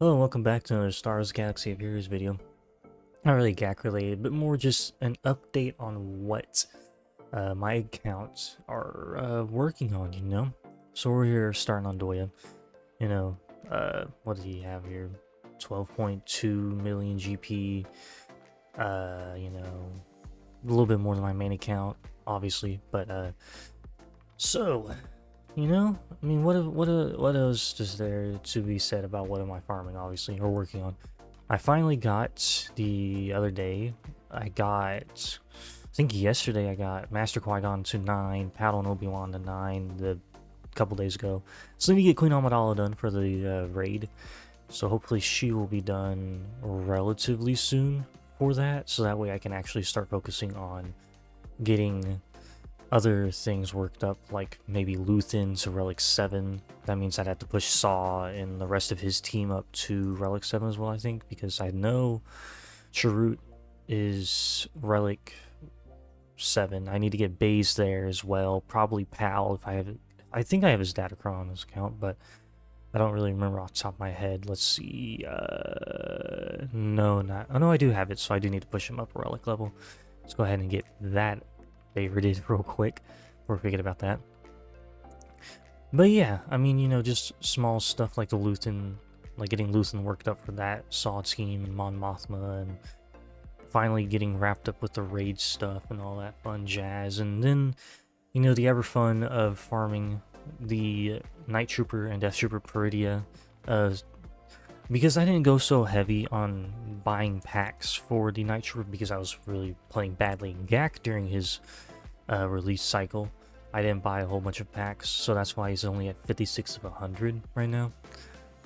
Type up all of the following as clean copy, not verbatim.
Hello and welcome back to another Stars Galaxy of Heroes video. Not really GAC related, but more just an update on what my accounts are working on, So we're here starting on Doya. What do you have here? 12.2 million GP, a little bit more than my main account, obviously, but so what else is there to be said about what am I farming, obviously, or working on? I finally got the other day, I think yesterday I got Master Qui-Gon to 9, Paddle and Obi-Wan to 9 the couple days ago. So I need to get Queen Amidala done for the raid. So hopefully she will be done relatively soon for that. So that way I can actually start focusing on getting other things worked up, like maybe Luthen to Relic 7. That means I'd have to push Saw and the rest of his team up to Relic 7 as well, I think, because I know Chirrut is Relic 7. I need to get Baze there as well, probably Pal if I have it. I think I have his Datacron on this account, but I don't really remember off the top of my head. Let's see. No, not. Oh, no, I do have it, so I do need to push him up a Relic level. Let's go ahead and get that favorited real quick before we forget about that. But yeah, I mean, just small stuff like the Luthen, like getting Luthen worked up for that Sod scheme and Mon Mothma, and finally getting wrapped up with the raid stuff and all that fun jazz. And then, the ever fun of farming the Night Trooper and Death Trooper Peridia, because I didn't go so heavy on buying packs for the Night Trooper because I was really playing badly in GAC during his release cycle. I didn't buy a whole bunch of packs, so that's why he's only at 56 of 100 right now.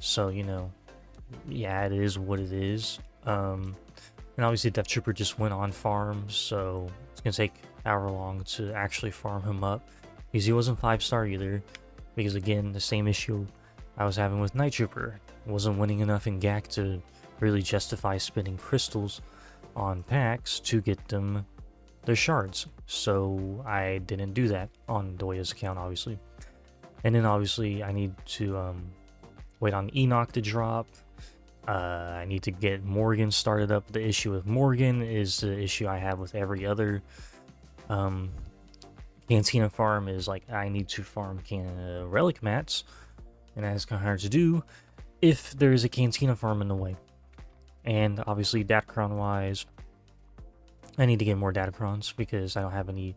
So, yeah, it is what it is. And obviously Death Trooper just went on farm, so it's going to take however long to actually farm him up, because he wasn't 5-star either, because again, the same issue I was having with Night Trooper. Wasn't winning enough in GAC to really justify spending crystals on packs to get them their shards. So I didn't do that on Doya's account, obviously. And then obviously I need to wait on Enoch to drop. I need to get Morgan started up. The issue with Morgan is the issue I have with every other Cantina farm, is like I need to farm relic mats, and that's kind of hard to do if there's a Cantina farm in the way. And obviously Datacron wise, I need to get more Datacrons because I don't have any,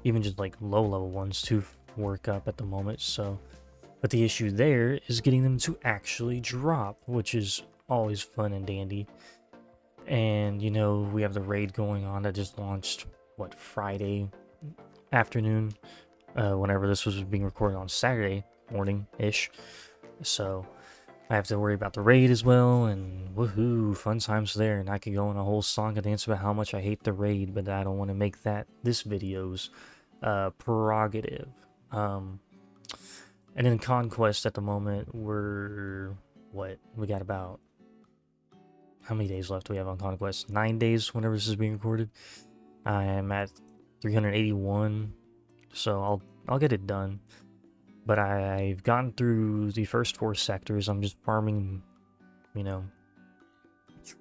even just like low level ones to work up at the moment. So, but the issue there is getting them to actually drop, which is always fun and dandy. And we have the raid going on that just launched, what, Friday afternoon, whenever this was being recorded on Saturday morning ish. So I have to worry about the raid as well, and woohoo, fun times there. And I could go on a whole song and dance about how much I hate the raid, but I don't want to make that this video's prerogative. And in Conquest at the moment, we got about, how many days left do we have on Conquest? 9 days whenever this is being recorded. I am at 381, so I'll get it done. But I've gotten through the first 4 sectors. I'm just farming,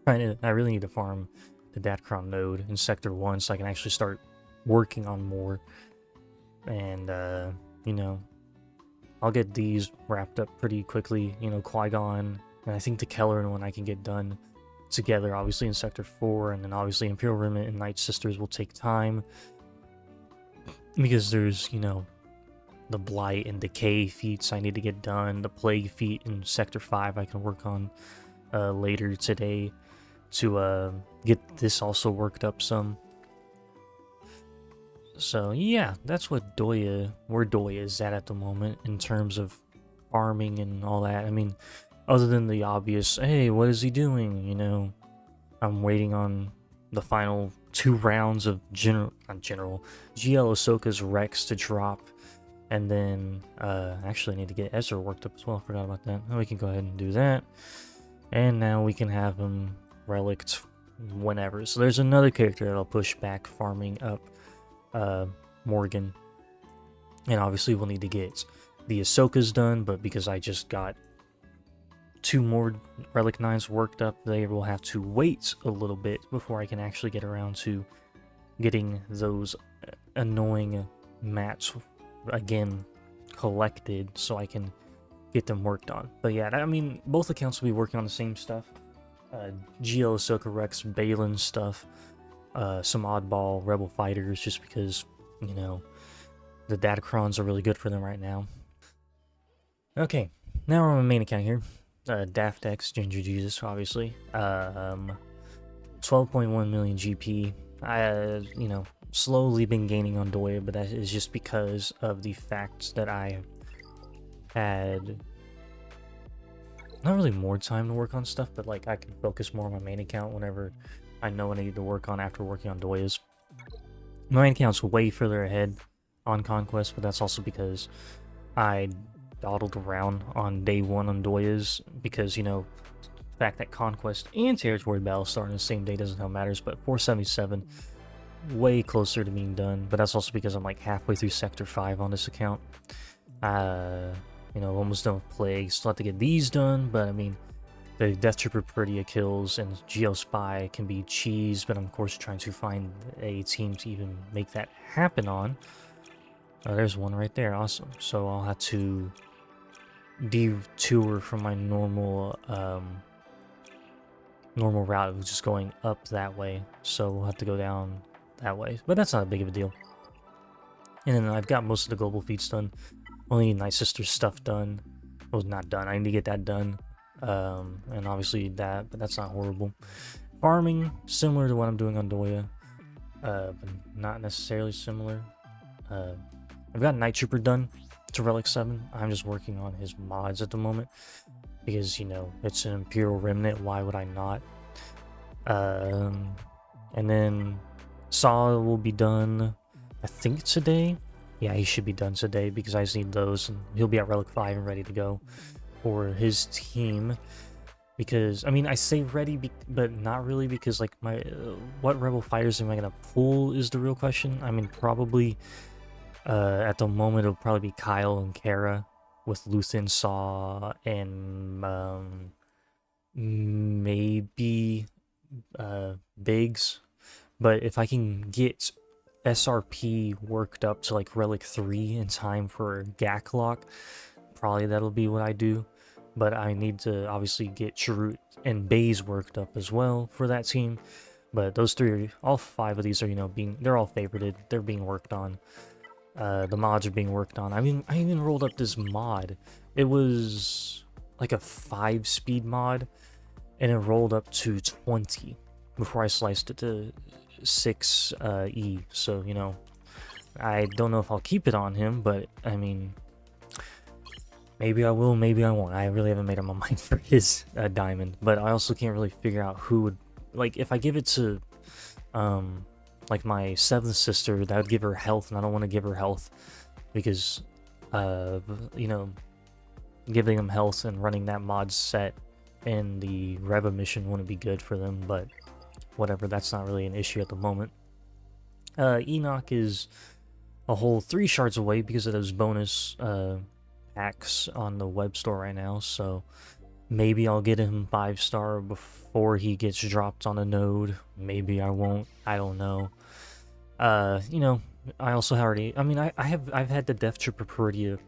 I really need to farm the Datacron node in Sector 1 so I can actually start working on more. And, I'll get these wrapped up pretty quickly. Qui-Gon, and I think the Kelleran one I can get done together, obviously in Sector 4, and then obviously Imperial Remnant and Night Sisters will take time. Because there's, the Blight and Decay feats I need to get done. The Plague feat in Sector 5 I can work on later today to get this also worked up some. So yeah, that's what where Doya is at the moment in terms of farming and all that. I mean, other than the obvious, hey, what is he doing? I'm waiting on the final 2 rounds of GL Ahsoka's reqs to drop. And then, actually I need to get Ezra worked up as well. I forgot about that. Now we can go ahead and do that. And now we can have him relicked whenever. So there's another character that'll push back farming up Morgan. And obviously we'll need to get the Ahsoka's done, but because I just got 2 more Relic 9s worked up, they will have to wait a little bit before I can actually get around to getting those annoying mats again collected so I can get them worked on. But yeah, I mean, both accounts will be working on the same stuff. GL Ahsoka Rex Baylan stuff, some oddball Rebel fighters, just because, you know, the Datacrons are really good for them right now. Okay, now we're on my main account here. Daft X, Ginger Jesus, obviously. 12.1 million GP. You know, slowly been gaining on doya, but that is just because of the fact that I had not really more time to work on stuff, but like I can focus more on my main account whenever I know what I need to work on after working on doyas. My main account's way further ahead on Conquest, but that's also because I dawdled around on day 1 on doyas, because, you know, the fact that Conquest and Territory Battle start on the same day doesn't help matters, but 477 way closer to being done, but that's also because I'm like halfway through Sector 5 on this account. You know, almost done with Plague, still have to get these done, but I mean, the Death Trooper Peridia kills and GL Spy can be cheese, but I'm of course trying to find a team to even make that happen on. Oh, there's one right there, awesome. So I'll have to detour from my normal normal route of just going up that way, so we'll have to go down that way, but that's not a big of a deal. And then I've got most of the global feats done. Only Night Sister's stuff done. Well, not done. I need to get that done. And obviously that, but that's not horrible. Farming, similar to what I'm doing on doya, but not necessarily similar. I've got Night Trooper done to Relic 7. I'm just working on his mods at the moment, because, you know, it's an Imperial Remnant, why would I not? And then Saw will be done, I think, today. Yeah, he should be done today, because I just need those, and he'll be at Relic 5 and ready to go for his team. Because, I mean, I say ready, but not really, because, like, my what Rebel fighters am I going to pull is the real question. I mean, probably, at the moment, it'll probably be Kyle and Kara, with Luthen, Saw, and maybe Biggs. But if I can get SRP worked up to like Relic 3 in time for GAC lock, probably that'll be what I do. But I need to obviously get Chirrut and Baze worked up as well for that team. But those three, all 5 of these are, you know, they're all favorited. They're being worked on. The mods are being worked on. I mean, I even rolled up this mod. It was like a 5-speed mod, and it rolled up to 20 before I sliced it to 6E. So, you know, I don't know if I'll keep it on him, but I mean, maybe I will, maybe I won't. I really haven't made up my mind for his diamond, but I also can't really figure out who would, like, if I give it to like my 7th sister, that would give her health, and I don't want to give her health, because you know, giving them health and running that mod set in the Reva mission wouldn't be good for them, but whatever, that's not really an issue at the moment. Enoch is a whole 3 shards away because of those bonus packs on the web store right now, so maybe I'll get him 5-star before he gets dropped on a node. Maybe I won't. I don't know. You know, I also already, I mean, I've had the Death Trooper Peridia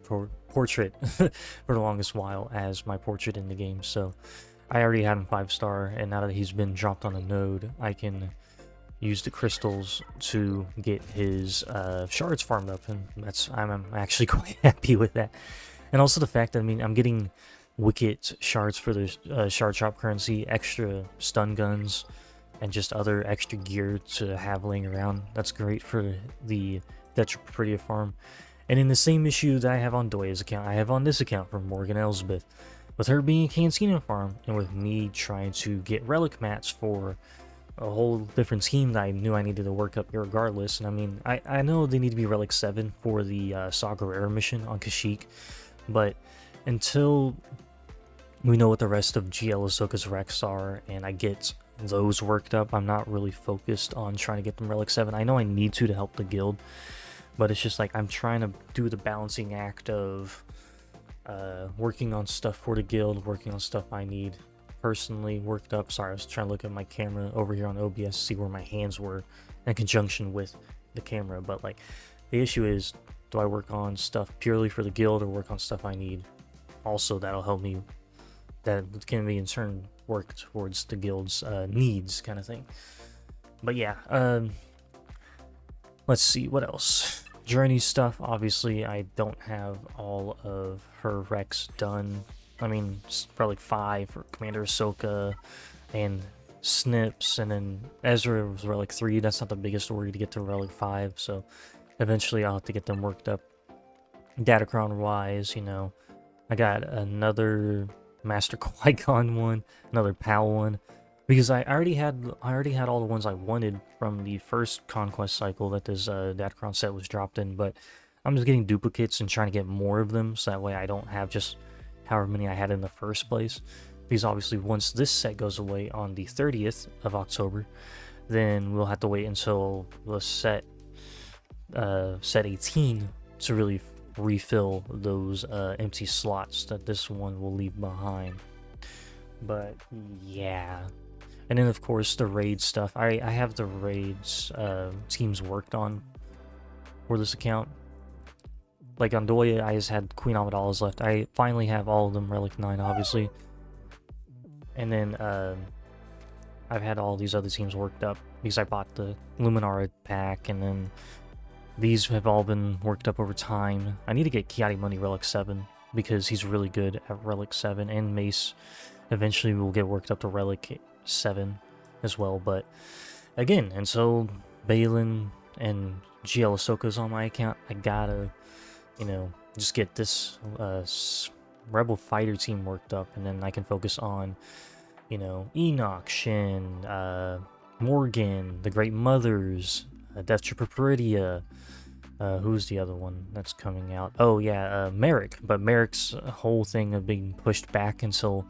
portrait for the longest while as my portrait in the game, so I already had him 5-star, and now that he's been dropped on a node, I can use the crystals to get his shards farmed up, and I'm actually quite happy with that. And also the fact that, I mean, I'm getting Wicket shards for the shard shop currency, extra stun guns, and just other extra gear to have laying around. That's great for the Detroperia farm. And in the same issue that I have on Doya's account, I have on this account from Morgan Elsbeth. With her being a Cancino farm, and with me trying to get relic mats for a whole different scheme that I knew I needed to work up regardless. And I mean, I know they need to be Relic 7 for the Saw Gerrera mission on Kashyyyk, but until we know what the rest of GL Ahsoka's reqs are, and I get those worked up, I'm not really focused on trying to get them Relic 7. I know I need to help the guild, but it's just like I'm trying to do the balancing act of working on stuff for the guild, working on stuff I need personally worked up. Sorry, I was trying to look at my camera over here on OBS to see where my hands were in conjunction with the camera. But like, the issue is, do I work on stuff purely for the guild or work on stuff I need? Also, that'll help me, that can be in turn work towards the guild's needs, kind of thing. But yeah, let's see what else. Journey stuff, obviously I don't have all of her recs done. I mean, Relic 5 for Commander Ahsoka and Snips, and then Ezra was Relic 3. That's not the biggest worry to get to Relic 5, so eventually I'll have to get them worked up. Datacron wise, you know, I got another Master Qui-Gon one, another PAL one, because I already had all the ones I wanted from the first Conquest cycle that this Datacron set was dropped in, but I'm just getting duplicates and trying to get more of them, so that way I don't have just however many I had in the first place. Because obviously once this set goes away on the 30th of October, then we'll have to wait until the set 18 to really refill those empty slots that this one will leave behind. But yeah, and then of course the raid stuff. I have the raids teams worked on for this account. Like on Doya, I just had Queen Amidala's left. I finally have all of them, Relic 9 obviously. And then I've had all these other teams worked up because I bought the Luminara pack, and then these have all been worked up over time. I need to get Kiati Money Relic 7 because he's really good at Relic 7, and Mace eventually will get worked up to Relic 7 as well. But again, until Baylan and GL Ahsoka's on my account, I gotta, you know, just get this Rebel Fighter team worked up, and then I can focus on, you know, Enoch, Shin, Morgan, the Great Mothers, Death Trooper Peridia. Who's the other one that's coming out? Oh yeah, Merrick. But Merrick's whole thing of being pushed back until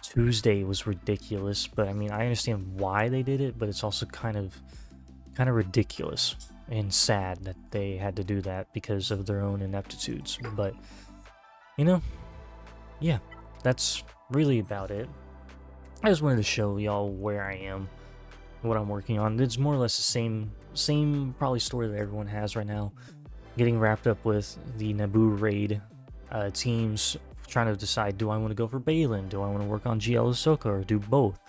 Tuesday was ridiculous. But I mean, I understand why they did it, but it's also kind of ridiculous and sad that they had to do that because of their own ineptitudes. But you know, yeah, that's really about it. I just wanted to show y'all where I am, what I'm working on. It's more or less the same probably story that everyone has right now. Getting wrapped up with the Naboo raid teams, trying to decide, do I want to go for Baylan? Do I want to work on GL Ahsoka, or do both?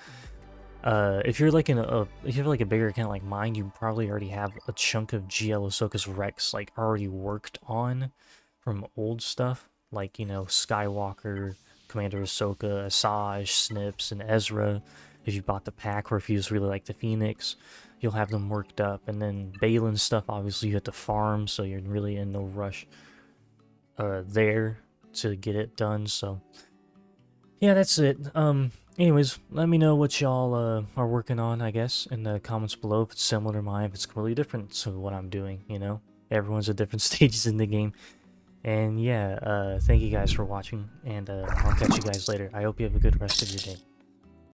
If you're like if you have like a bigger account like mine, you probably already have a chunk of GL Ahsoka's recs like already worked on from old stuff, like, you know, Skywalker, Commander Ahsoka, Asajj, Snips, and Ezra. If you bought the pack, or if you just really like the Phoenix, you'll have them worked up. And then Baylan stuff, obviously you have to farm, so you're really in no rush there to get it done. So yeah, that's it. Anyways, let me know what y'all are working on, I guess, in the comments below. If it's similar to mine, if it's completely different to what I'm doing, you know, everyone's at different stages in the game. And yeah, thank you guys for watching, and I'll catch you guys later. I hope you have a good rest of your day.